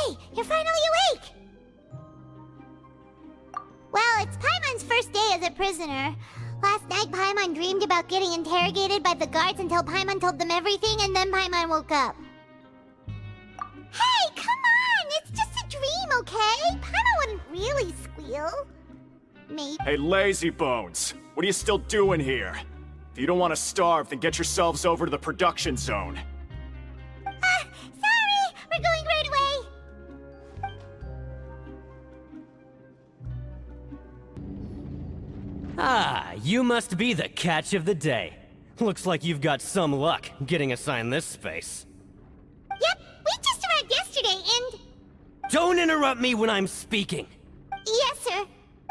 Hey, you're finally awake! Well, it's Paimon's first day as a prisoner. Last night, Paimon dreamed about getting interrogated by the guards until Paimon told them everything, and then Paimon woke up. Hey, come on! It's just a dream, okay? Paimon wouldn't really squeal. Maybe. Hey, lazy bones! What are you still doing here? If you don't want to starve, then get yourselves over to the production zone. Sorry! We're going right away! Ah, you must be the catch of the day. Looks like you've got some luck getting assigned this space. Yep, we just arrived yesterday and... Don't interrupt me when I'm speaking! Yes, sir.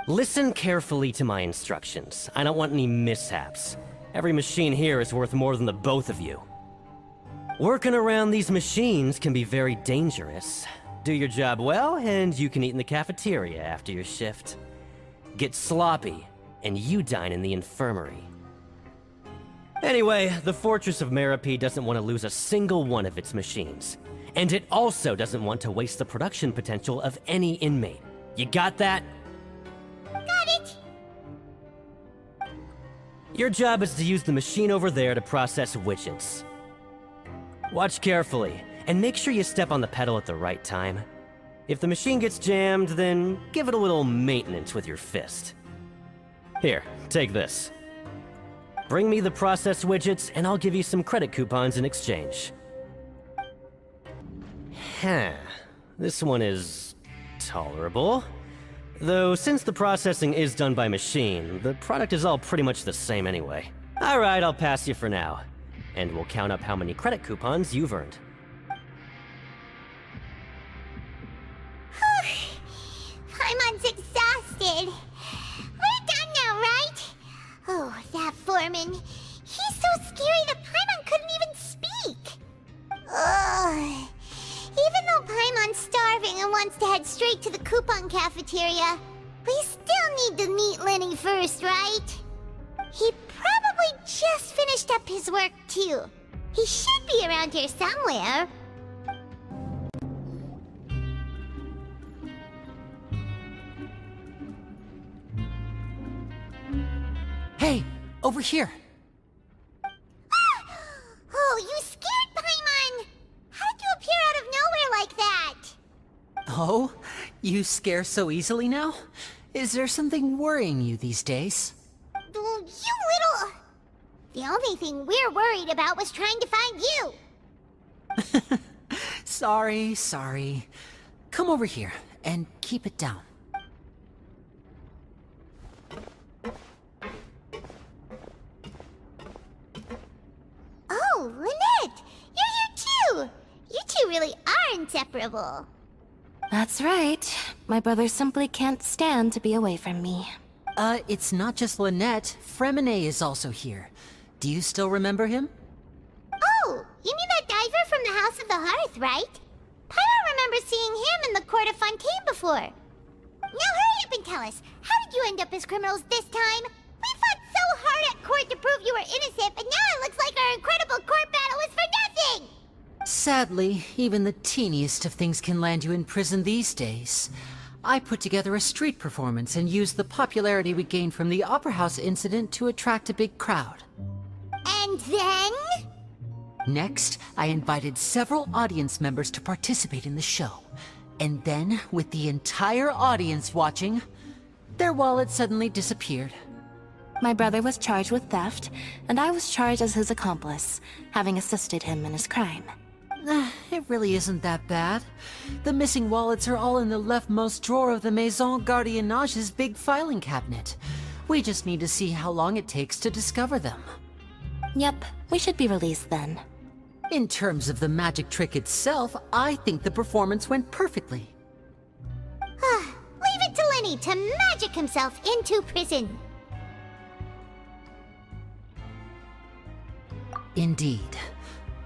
Listen carefully to my instructions. I don't want any mishaps. Every machine here is worth more than the both of you. Working around these machines can be very dangerous. Do your job well, and you can eat in the cafeteria after your shift. Get sloppy, and you dine in the infirmary. Anyway, the Fortress of Meropide doesn't want to lose a single one of its machines. And it also doesn't want to waste the production potential of any inmate. You got that? Got it! Your job is to use the machine over there to process widgets. Watch carefully, and make sure you step on the pedal at the right time. If the machine gets jammed, then give it a little maintenance with your fist. Here, take this. Bring me the process widgets, and I'll give you some credit coupons in exchange. Huh. This one is tolerable. Though, since the processing is done by machine, the product is all pretty much the same anyway. Alright, I'll pass you for now. And we'll count up how many credit coupons you've earned. Paimon's exhausted. We're done now, right? Oh, that foreman. He's so scary that Paimon couldn't even speak. Ugh. Even though Paimon's starving and wants to head straight to the coupon cafeteria, we still need to meet Lenny first, right? He probably just finished up his work, too. He should be around here somewhere. Hey, over here. Oh, you scared Paimon! How did you appear out of nowhere like that? Oh, you scare so easily now? Is there something worrying you these days? You little... The only thing we're worried about was trying to find you. Sorry. Come over here and keep it down. Oh, Lynette! You're here too! You two really are inseparable. That's right. My brother simply can't stand to be away from me. It's not just Lynette. Fremine is also here. Do you still remember him? Oh, you mean that diver from the House of the Hearth, right? Pyro remembers seeing him in the Court of Fontaine before. Now hurry up and tell us, how did you end up as criminals this time? We fought so hard at court to prove you were innocent, but now it looks like our incredible court battle was for nothing! Sadly, even the teeniest of things can land you in prison these days. I put together a street performance and used the popularity we gained from the Opera House incident to attract a big crowd. And then? Next, I invited several audience members to participate in the show. And then, with the entire audience watching, their wallet suddenly disappeared. My brother was charged with theft, and I was charged as his accomplice, having assisted him in his crime. It really isn't that bad. The missing wallets are all in the leftmost drawer of the Maison Gardiennage's big filing cabinet. We just need to see how long it takes to discover them. Yep, we should be released then. In terms of the magic trick itself, I think the performance went perfectly. Leave it to Lenny to magic himself into prison. Indeed.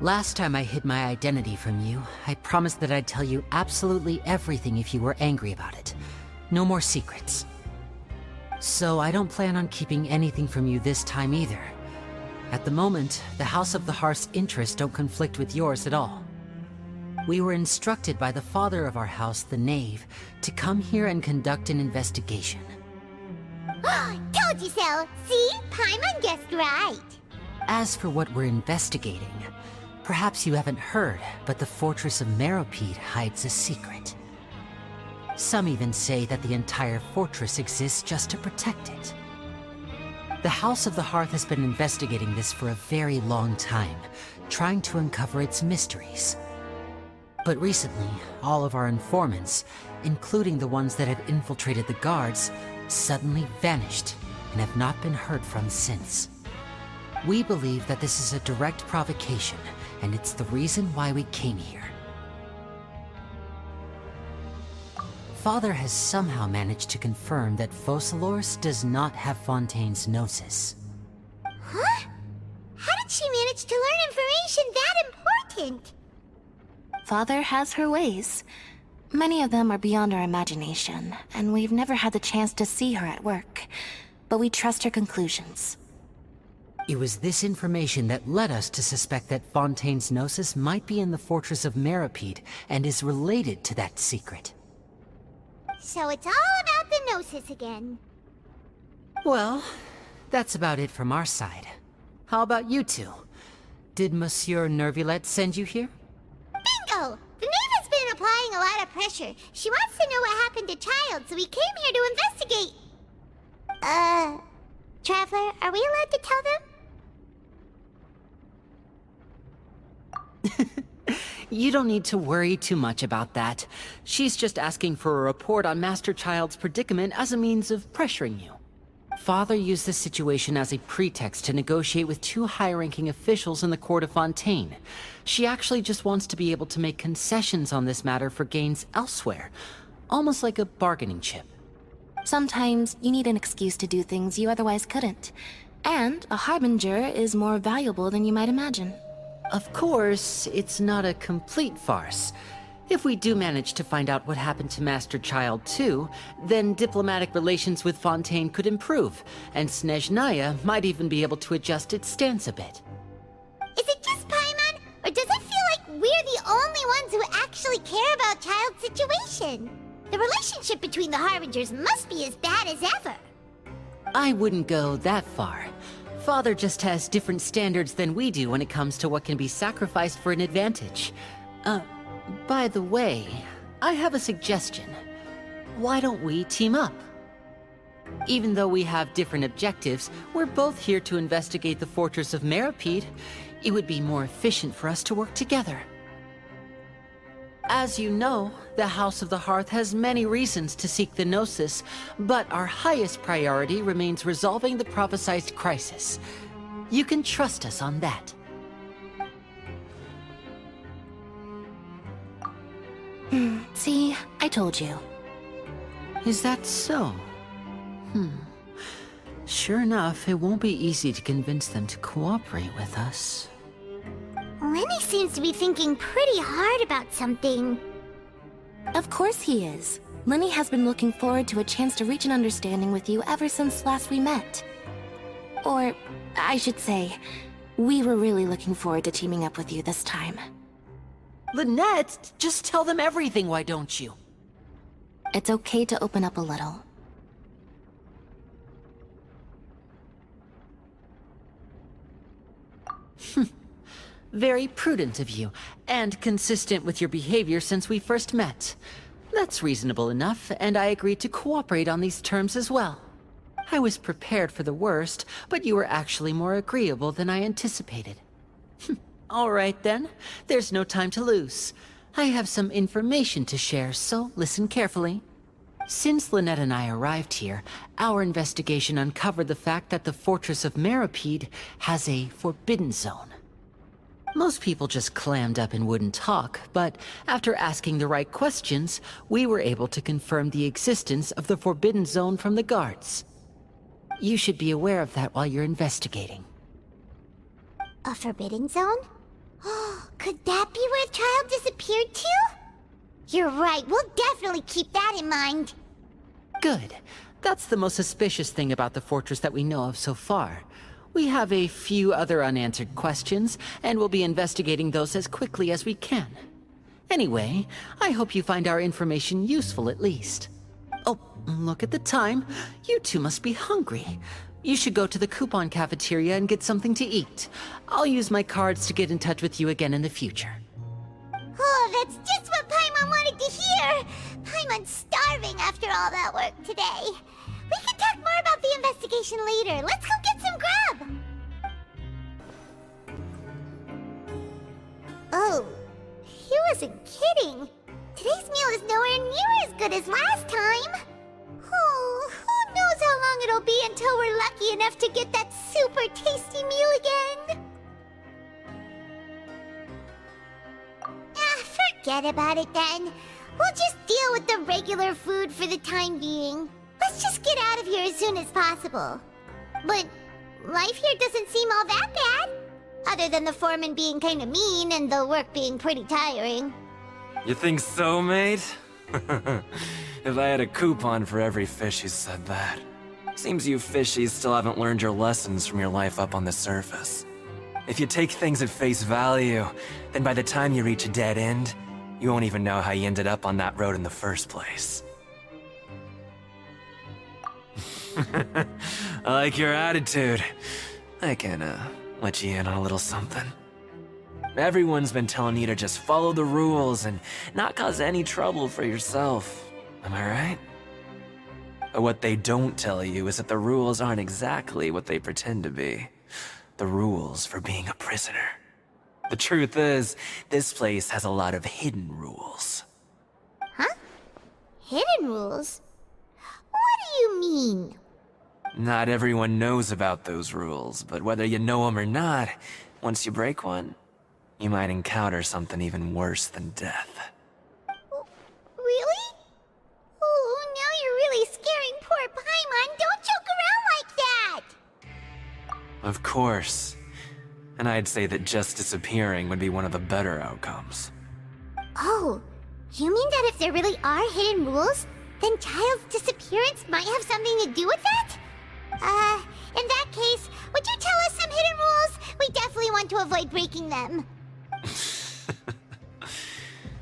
Last time I hid my identity from you, I promised that I'd tell you absolutely everything if you were angry about it. No more secrets. So I don't plan on keeping anything from you this time either. At the moment, the House of the Hearth's interests don't conflict with yours at all. We were instructed by the father of our house, the Knave, to come here and conduct an investigation. Told you so! See? Paimon guessed right! As for what we're investigating, perhaps you haven't heard, but the fortress of Meropide hides a secret. Some even say that the entire fortress exists just to protect it. The House of the Hearth has been investigating this for a very long time, trying to uncover its mysteries. But recently, all of our informants, including the ones that have infiltrated the guards, suddenly vanished and have not been heard from since. We believe that this is a direct provocation, and it's the reason why we came here. Father has somehow managed to confirm that Focalors does not have Fontaine's Gnosis. Huh? How did she manage to learn information that important? Father has her ways. Many of them are beyond our imagination, and we've never had the chance to see her at work. But we trust her conclusions. It was this information that led us to suspect that Fontaine's Gnosis might be in the fortress of Meropide and is related to that secret. So it's all about the Gnosis again. Well, that's about it from our side. How about you two? Did Monsieur Nervulette send you here? Bingo! The Knave has been applying a lot of pressure. She wants to know what happened to Child, so we came here to investigate. Traveler, are we allowed to tell them? You don't need to worry too much about that. She's just asking for a report on Master Child's predicament as a means of pressuring you. Father used this situation as a pretext to negotiate with two high-ranking officials in the court of Fontaine. She actually just wants to be able to make concessions on this matter for gains elsewhere, almost like a bargaining chip. Sometimes you need an excuse to do things you otherwise couldn't. And a harbinger is more valuable than you might imagine. Of course, it's not a complete farce. If we do manage to find out what happened to Master Child too, then diplomatic relations with Fontaine could improve, and Snezhnaya might even be able to adjust its stance a bit. Is it just Paimon, or does it feel like we're the only ones who actually care about Child's situation? The relationship between the Harbingers must be as bad as ever. I wouldn't go that far. Father just has different standards than we do when it comes to what can be sacrificed for an advantage. By the way, I have a suggestion. Why don't we team up? Even though we have different objectives, we're both here to investigate the fortress of Meropide. It would be more efficient for us to work together. As you know, the House of the Hearth has many reasons to seek the Gnosis, but our highest priority remains resolving the prophesized crisis. You can trust us on that. See, I told you. Is that so? Sure enough, it won't be easy to convince them to cooperate with us. Lenny seems to be thinking pretty hard about something. Of course he is. Lenny has been looking forward to a chance to reach an understanding with you ever since last we met. Or, I should say, we were really looking forward to teaming up with you this time. Lynette, just tell them everything, why don't you? It's okay to open up a little. Very prudent of you, and consistent with your behavior since we first met. That's reasonable enough, and I agreed to cooperate on these terms as well. I was prepared for the worst, but you were actually more agreeable than I anticipated. All right then, there's no time to lose. I have some information to share, so listen carefully. Since Lynette and I arrived here, our investigation uncovered the fact that the fortress of Meropide has a forbidden zone. Most people just clammed up and wouldn't talk, but after asking the right questions, we were able to confirm the existence of the Forbidden Zone from the guards. You should be aware of that while you're investigating. A forbidden zone? Could that be where Child disappeared to? You're right, we'll definitely keep that in mind. Good. That's the most suspicious thing about the fortress that we know of so far. We have a few other unanswered questions, and we'll be investigating those as quickly as we can. Anyway, I hope you find our information useful at least. Oh, look at the time. You two must be hungry. You should go to the coupon cafeteria and get something to eat. I'll use my cards to get in touch with you again in the future. Oh, that's just what Paimon wanted to hear! Paimon's starving after all that work today. We can talk more about the investigation later. Let's go get some grub! Oh, he wasn't kidding. Today's meal is nowhere near as good as last time. Oh, who knows how long it'll be until we're lucky enough to get that super tasty meal again. Forget about it then. We'll just deal with the regular food for the time being. Let's just get out of here as soon as possible. But life here doesn't seem all that bad. Other than the foreman being kinda mean and the work being pretty tiring. You think so, mate? If I had a coupon for every fish who said that. Seems you fishies still haven't learned your lessons from your life up on the surface. If you take things at face value, then by the time you reach a dead end, you won't even know how you ended up on that road in the first place. I like your attitude. I can, let you in on a little something. Everyone's been telling you to just follow the rules and not cause any trouble for yourself. Am I right? But what they don't tell you is that the rules aren't exactly what they pretend to be. The rules for being a prisoner. The truth is, this place has a lot of hidden rules. Huh? Hidden rules? What do you mean? Not everyone knows about those rules, but whether you know them or not, once you break one, you might encounter something even worse than death. Really? Oh, now you're really scaring poor Paimon. Don't joke around like that! Of course. And I'd say that just disappearing would be one of the better outcomes. Oh, you mean that if there really are hidden rules, then Child's disappearance might have something to do with that? In that case, would you tell us some hidden rules? We definitely want to avoid breaking them.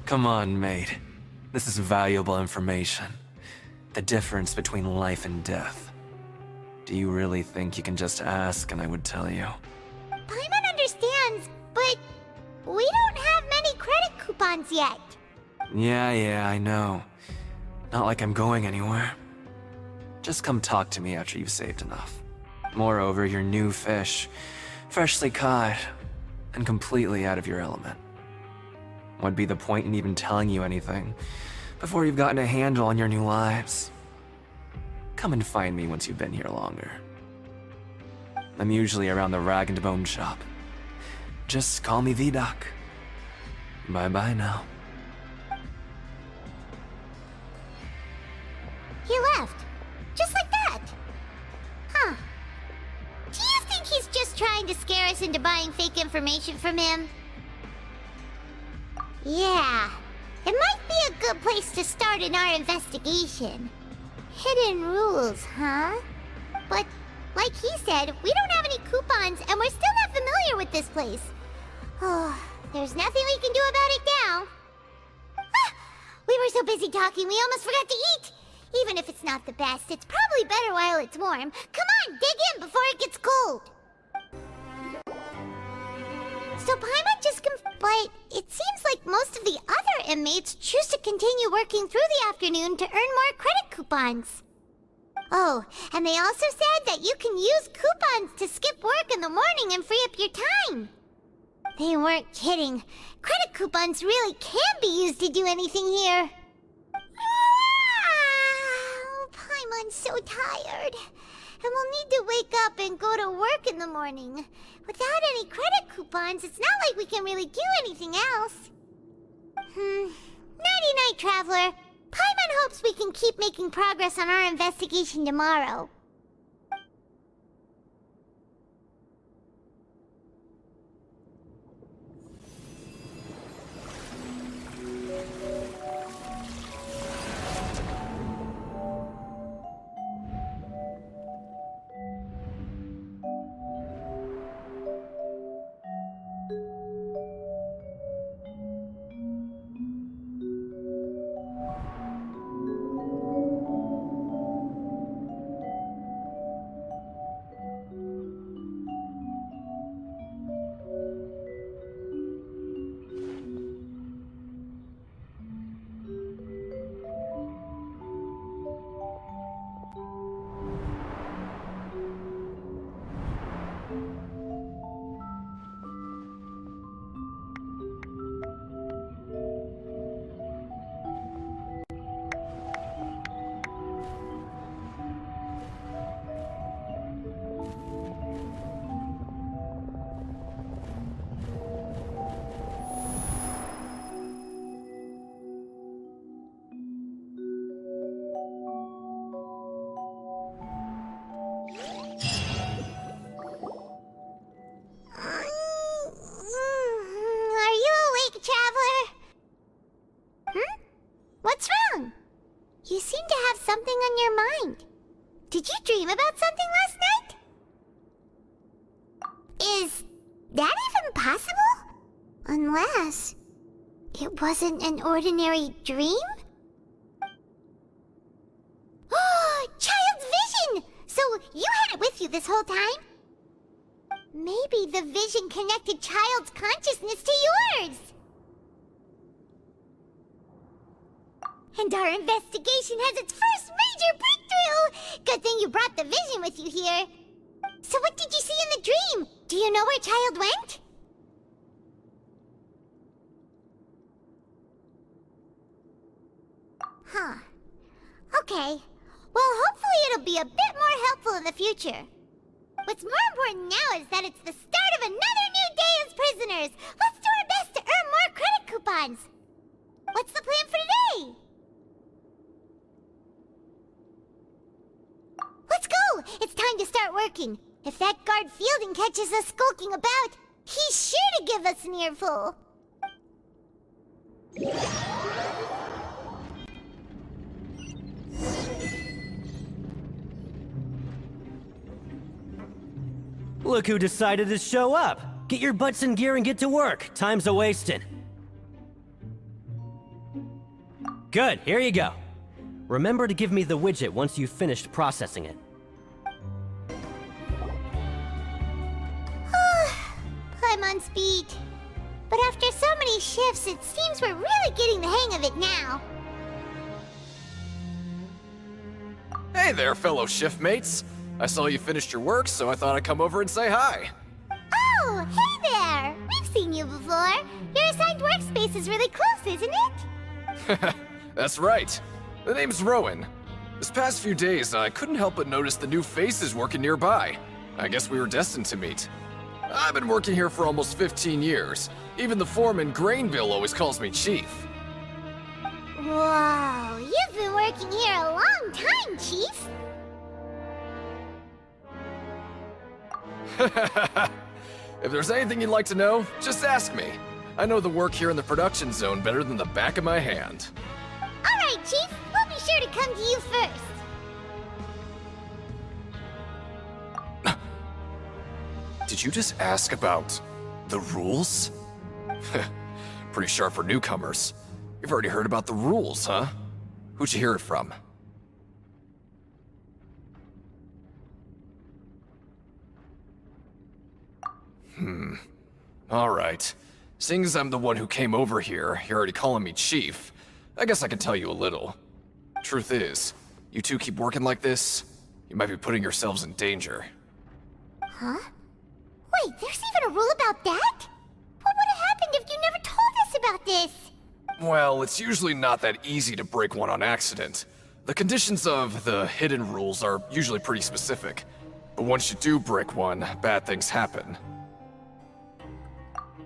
Come on, mate. This is valuable information. The difference between life and death. Do you really think you can just ask and I would tell you? Paimon understands, but we don't have many credit coupons yet. Yeah, I know. Not like I'm going anywhere. Just come talk to me after you've saved enough. Moreover, you're new fish, freshly caught, and completely out of your element. What'd be the point in even telling you anything before you've gotten a handle on your new lives? Come and find me once you've been here longer. I'm usually around the Rag and Bone shop. Just call me V-Doc. Bye-bye now. He left. Just like that. Huh. Do you think he's just trying to scare us into buying fake information from him? Yeah. It might be a good place to start in our investigation. Hidden rules, huh? But, like he said, we don't have any coupons and we're still not familiar with this place. Oh, there's nothing we can do about it now. Ah, we were so busy talking we almost forgot to eat. Even if it's not the best, it's probably better while it's warm. Come on, dig in before it gets cold. So Paimon just but it seems like most of the other inmates choose to continue working through the afternoon to earn more credit coupons. Oh, and they also said that you can use coupons to skip work in the morning and free up your time. They weren't kidding. Credit coupons really can be used to do anything here. Paimon's so tired. And we'll need to wake up and go to work in the morning. Without any credit coupons, it's not like we can really do anything else. Nighty-night, Traveler. Paimon hopes we can keep making progress on our investigation tomorrow. You seem to have something on your mind. Did you dream about something last night? Is that even possible? Unless it wasn't an ordinary dream? Oh, Child's vision! So you had it with you this whole time? Maybe the vision connected Child's consciousness to yours. And our investigation has its first major breakthrough! Good thing you brought the vision with you here. So what did you see in the dream? Do you know where Child went? Huh. Okay. Well, hopefully it'll be a bit more helpful in the future. What's more important now is that it's the start of another new day as prisoners. Let's do our best to earn more credit coupons. What's the plan for today? Let's go! It's time to start working. If that guard Fielding catches us skulking about, he's sure to give us an earful. Look who decided to show up! Get your butts in gear and get to work. Time's a-wasting. Good, here you go. Remember to give me the widget once you've finished processing it. I'm on speed. But after so many shifts, it seems we're really getting the hang of it now. Hey there, fellow shiftmates. I saw you finished your work, so I thought I'd come over and say hi. Oh, hey there! We've seen you before. Your assigned workspace is really close, isn't it? That's right. The name's Rowan. This past few days, I couldn't help but notice the new faces working nearby. I guess we were destined to meet. I've been working here for almost 15 years. Even the foreman, Grainbill, always calls me Chief. Whoa, you've been working here a long time, Chief. If there's anything you'd like to know, just ask me. I know the work here in the production zone better than the back of my hand. All right, Chief. We'll be sure to come to you first. Did you just ask about the rules? Pretty sharp for newcomers. You've already heard about the rules, huh? Who'd you hear it from? Alright. Seeing as I'm the one who came over here, you're already calling me Chief. I guess I can tell you a little. Truth is, you two keep working like this, you might be putting yourselves in danger. Huh? Wait, there's even a rule about that? What would have happened if you never told us about this? Well, it's usually not that easy to break one on accident. The conditions of the hidden rules are usually pretty specific. But once you do break one, bad things happen.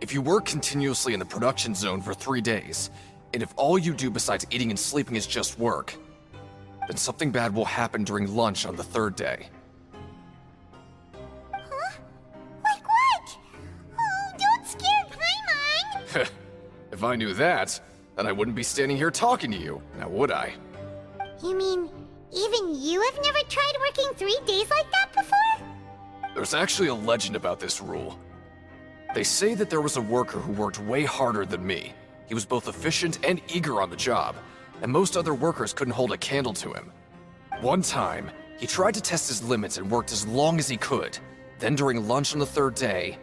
If you work continuously in the production zone for 3 days, and if all you do besides eating and sleeping is just work, then something bad will happen during lunch on the 3rd day. Huh? Like what? Oh, don't scare Paimon! If I knew that, then I wouldn't be standing here talking to you, now would I? You mean, even you have never tried working 3 days like that before? There's actually a legend about this rule. They say that there was a worker who worked way harder than me. He was both efficient and eager on the job, and most other workers couldn't hold a candle to him. One time, he tried to test his limits and worked as long as he could. Then during lunch on the 3rd day,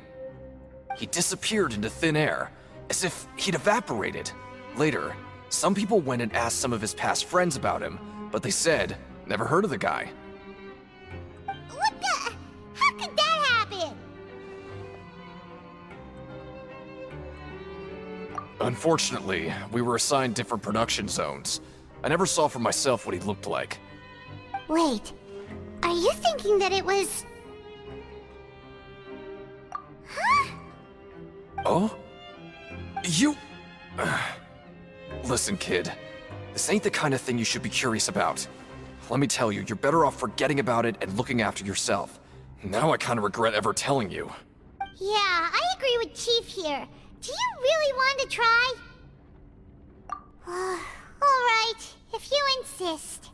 he disappeared into thin air, as if he'd evaporated. Later, some people went and asked some of his past friends about him, but they said, never heard of the guy. What the? How could that happen? Unfortunately, we were assigned different production zones. I never saw for myself what he looked like. Wait, are you thinking that it was... Huh? Oh? You... Listen, kid. This ain't the kind of thing you should be curious about. Let me tell you, you're better off forgetting about it and looking after yourself. Now I kinda regret ever telling you. Yeah, I agree with Chief here. Do you really want to try? Alright. If you insist.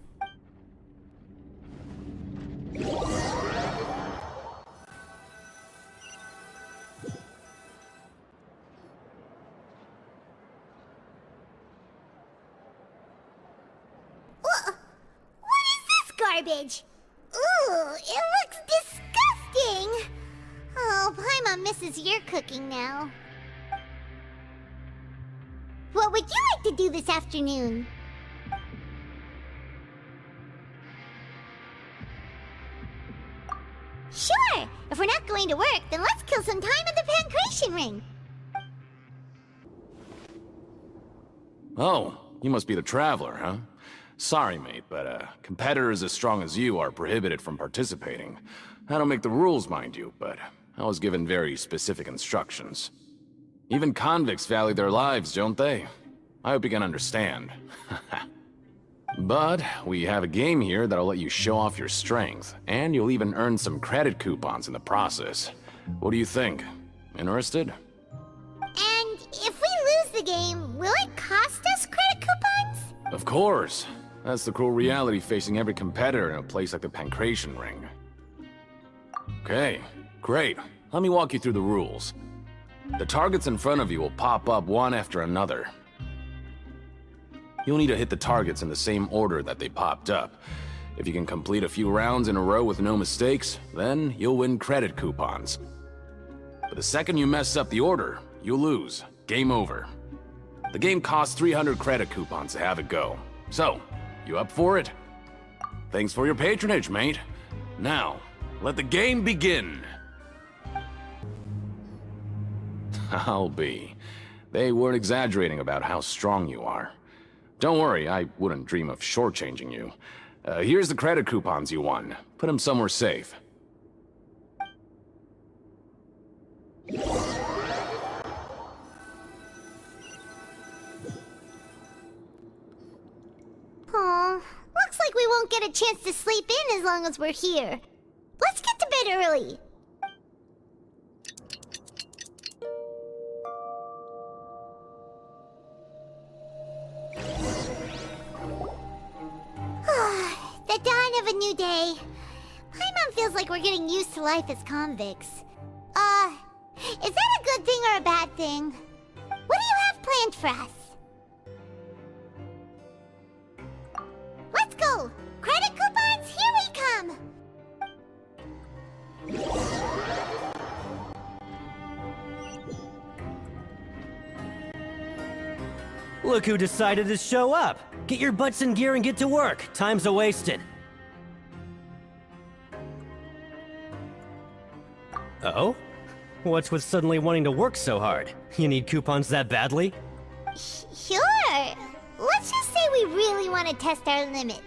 What is this garbage? Ooh, it looks disgusting! Oh, Paimon misses your cooking now. What would you like to do this afternoon? Sure! If we're not going to work, then let's kill some time at the Pancration Ring! Oh, you must be the Traveler, huh? Sorry, mate, but competitors as strong as you are prohibited from participating. I don't make the rules, mind you, but I was given very specific instructions. Even convicts value their lives, don't they? I hope you can understand. But we have a game here that'll let you show off your strength, and you'll even earn some credit coupons in the process. What do you think? Interested? And if we lose the game, will it cost us credit coupons? Of course. That's the cruel reality facing every competitor in a place like the Pancration Ring. Okay, great. Let me walk you through the rules. The targets in front of you will pop up one after another. You'll need to hit the targets in the same order that they popped up. If you can complete a few rounds in a row with no mistakes, then you'll win credit coupons. But the second you mess up the order, you'll lose. Game over. The game costs 300 credit coupons to have it go. So, you up for it? Thanks for your patronage, mate. Now, let the game begin. I'll be. They weren't exaggerating about how strong you are. Don't worry, I wouldn't dream of shortchanging you. Here's the credit coupons you won. Put them somewhere safe. Aw, looks like we won't get a chance to sleep in as long as we're here. Let's get to bed early. The dawn of a new day. Paimon feels like we're getting used to life as convicts. Is that a good thing or a bad thing? What do you have planned for us? Let's go! Credit coupons, here we come! Look who decided to show up! Get your butts in gear and get to work. Time's a-wasted. Oh? What's with suddenly wanting to work so hard? You need coupons that badly? Sure. Let's just say we really want to test our limits.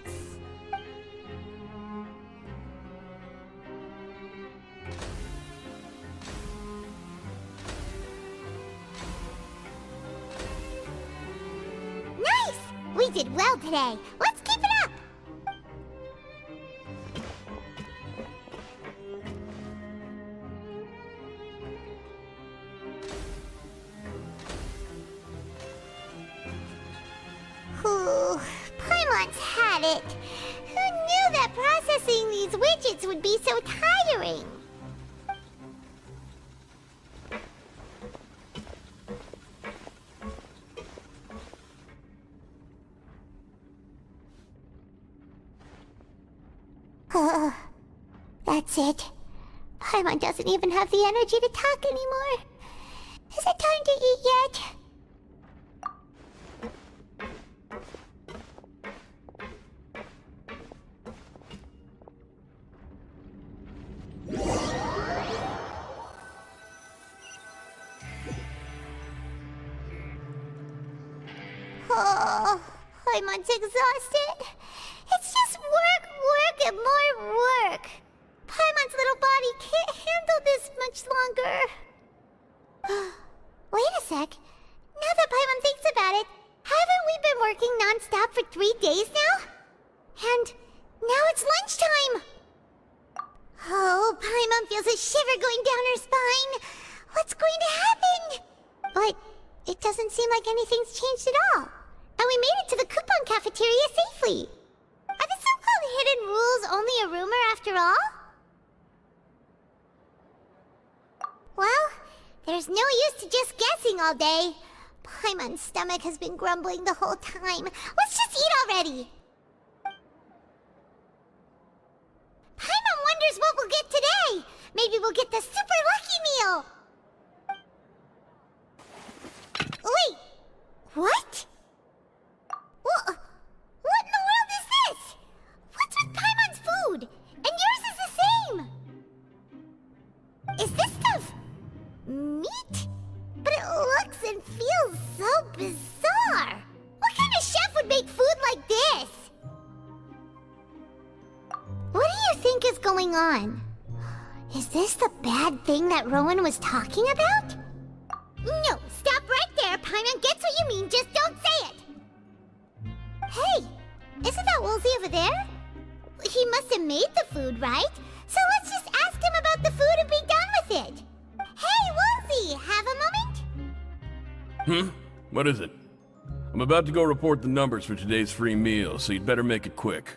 Nice! We did well today. Let's keep it up! Whew, Paimon's had it. Who knew that processing these widgets would be so tiring? That's it. Paimon doesn't even have the energy to talk anymore. Is it time to eat yet? Oh, Paimon's exhausted. It's just work, and more work. Paimon's little body can't handle this much longer. Wait a sec. Now that Paimon thinks about it, haven't we been working non-stop for 3 days now? And now it's lunchtime. Oh, Paimon feels a shiver going down her spine. What's going to happen? But it doesn't seem like anything's changed at all. And we made it to the coupon cafeteria safely. Are the so-called hidden rules only a rumor after all? Well, there's no use to just guessing all day. Paimon's stomach has been grumbling the whole time. Let's just eat already. Paimon wonders what we'll get today. Maybe we'll get the super lucky meal. Wait, what? What in the world is this? What's with Paimon's food? And yours is the same. Is this stuff meat? But it looks and feels so bizarre. What kind of chef would make food like this? What do you think is going on? Is this the bad thing that Rowan was talking about? No, stop right there. Paimon gets what you mean, just don't say it. Hey, isn't that Woolsey over there? He must have made the food, right? So let's just ask him about the food and be done with it. Hey, Woolsey, have a moment? What is it? I'm about to go report the numbers for today's free meal, so you'd better make it quick.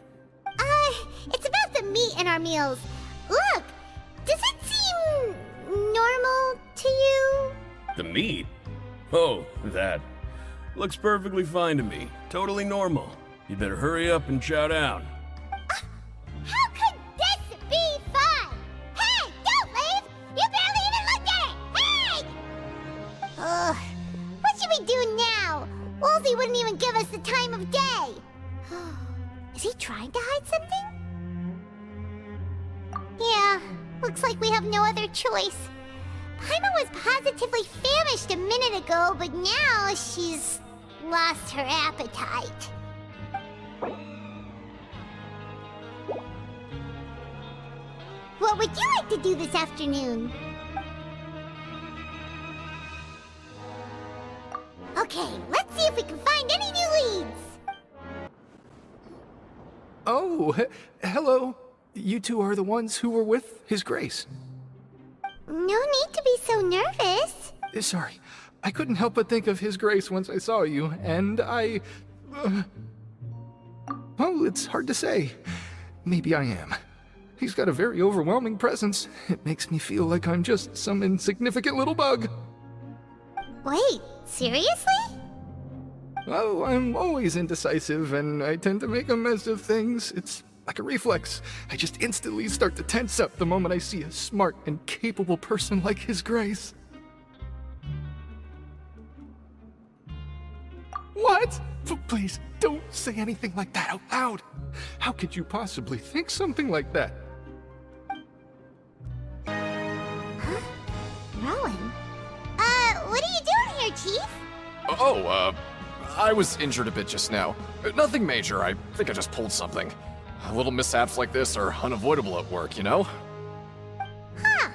It's about the meat in our meals. Look, does it seem normal to you? The meat? Oh, that. Looks perfectly fine to me. Totally normal. You'd better hurry up and chow down. How could this be fun? Hey, don't leave! You barely even looked at it! Hey! What should we do now? Woolsey wouldn't even give us the time of day. Is he trying to hide something? Yeah, looks like we have no other choice. Paimon was positively famished a minute ago, but now she's lost her appetite. What would you like to do this afternoon? Okay, let's see if we can find any new leads. Oh, hello. You two are the ones who were with His Grace. No need to be so nervous. Sorry, I couldn't help but think of His Grace once I saw you, and I... well, it's hard to say. Maybe I am. He's got a very overwhelming presence. It makes me feel like I'm just some insignificant little bug. Wait, seriously? Oh, I'm always indecisive, and I tend to make a mess of things. It's like a reflex. I just instantly start to tense up the moment I see a smart and capable person like His Grace. What? Please, don't say anything like that out loud. How could you possibly think something like that? Huh? Rowan? What are you doing here, Chief? I was injured a bit just now. Nothing major, I think I just pulled something. Little mishaps like this are unavoidable at work, you know? Huh.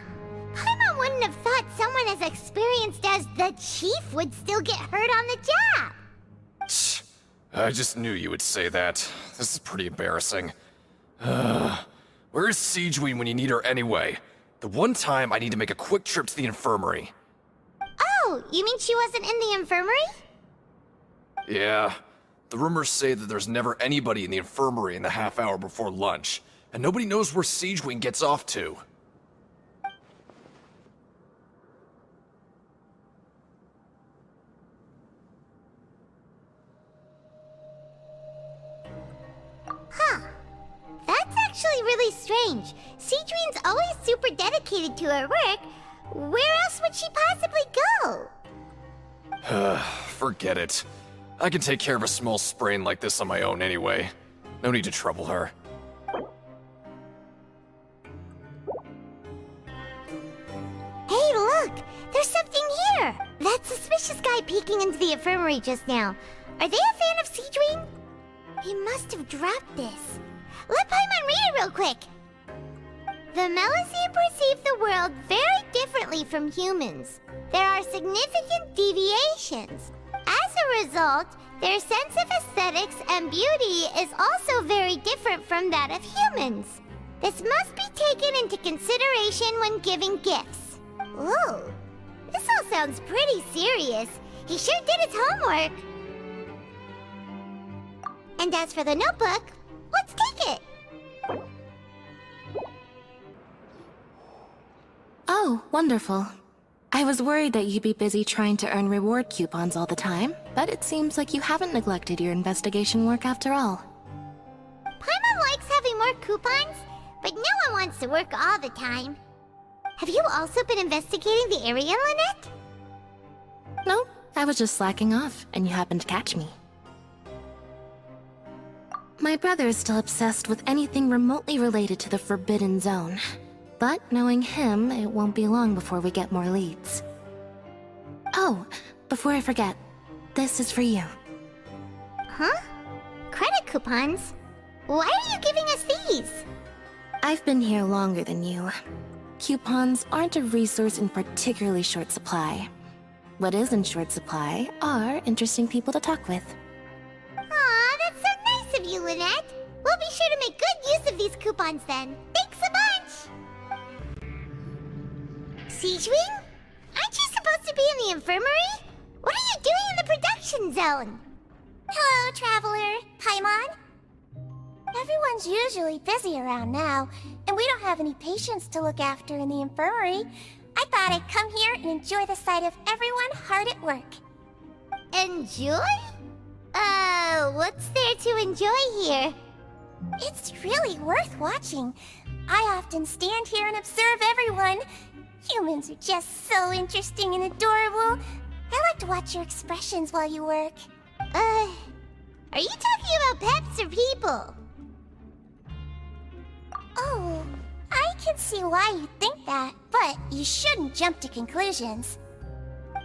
Paimon wouldn't have thought someone as experienced as the Chief would still get hurt on the job. I just knew you would say that. This is pretty embarrassing. Where's Siegeween when you need her anyway? The one time I need to make a quick trip to the infirmary. Oh, you mean she wasn't in the infirmary? Yeah. The rumors say that there's never anybody in the infirmary in the half hour before lunch, and nobody knows where Siegeween gets off to. Huh. That's actually really strange. Siegeween's always super dedicated to her work. Where else would she possibly go? Forget it. I can take care of a small sprain like this on my own anyway. No need to trouble her. Hey, look! There's something here! That suspicious guy peeking into the infirmary just now. Are they a fan of Siegeween? He must have dropped this. Let Paimon read it real quick! The Melusine perceive the world very differently from humans. There are significant deviations. As a result, their sense of aesthetics and beauty is also very different from that of humans. This must be taken into consideration when giving gifts. Ooh, this all sounds pretty serious. He sure did his homework. And as for the notebook, let's take it. Oh, wonderful. I was worried that you'd be busy trying to earn reward coupons all the time, but it seems like you haven't neglected your investigation work after all. Paimon likes having more coupons, but no one wants to work all the time. Have you also been investigating the area, Lynette? No, I was just slacking off, and you happened to catch me. My brother is still obsessed with anything remotely related to the Forbidden Zone. But knowing him, it won't be long before we get more leads. Oh, before I forget, this is for you. Huh? Credit coupons? Why are you giving us these? I've been here longer than you. Coupons aren't a resource in particularly short supply. What is in short supply are interesting people to talk with. Aw, that's so nice of you, Lynette. We'll be sure to make good use of these coupons then. Thanks a bunch! Siegewing? Aren't you supposed to be in the infirmary? What are you doing in the production zone? Hello, Traveler. Paimon? Everyone's usually busy around now, and we don't have any patients to look after in the infirmary. I thought I'd come here and enjoy the sight of everyone hard at work. Enjoy? What's there to enjoy here? It's really worth watching. I often stand here and observe everyone. Humans are just so interesting and adorable. I like to watch your expressions while you work. Are you talking about pets or people? Oh, I can see why you think that, but you shouldn't jump to conclusions.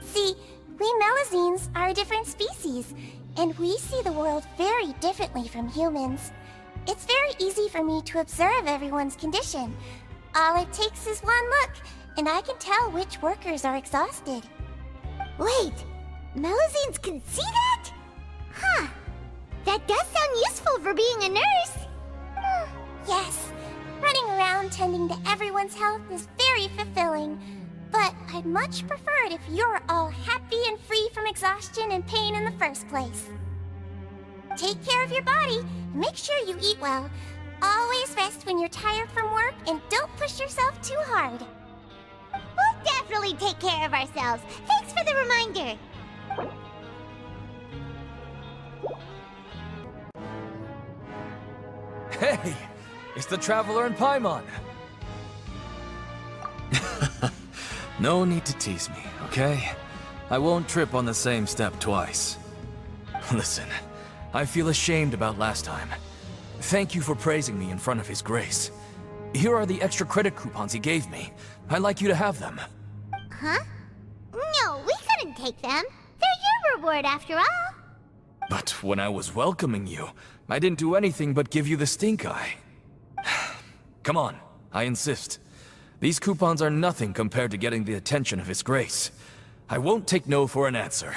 See, we Melazines are a different species, and we see the world very differently from humans. It's very easy for me to observe everyone's condition. All it takes is one look, and I can tell which workers are exhausted. Wait, Melazines can see that? Huh. That does sound useful for being a nurse. Yes, running around tending to everyone's health is very fulfilling. But I'd much prefer it if you're all happy and free from exhaustion and pain in the first place. Take care of your body, and make sure you eat well. Always rest when you're tired from work, and don't push yourself too hard. We'll definitely take care of ourselves. Thanks for the reminder. Hey, it's the Traveler and Paimon. No need to tease me, okay? I won't trip on the same step twice. Listen, I feel ashamed about last time. Thank you for praising me in front of His Grace. Here are the extra credit coupons he gave me. I'd like you to have them. Huh? No, we couldn't take them. They're your reward after all. But when I was welcoming you, I didn't do anything but give you the stink eye. Come on, I insist. These coupons are nothing compared to getting the attention of His Grace. I won't take no for an answer.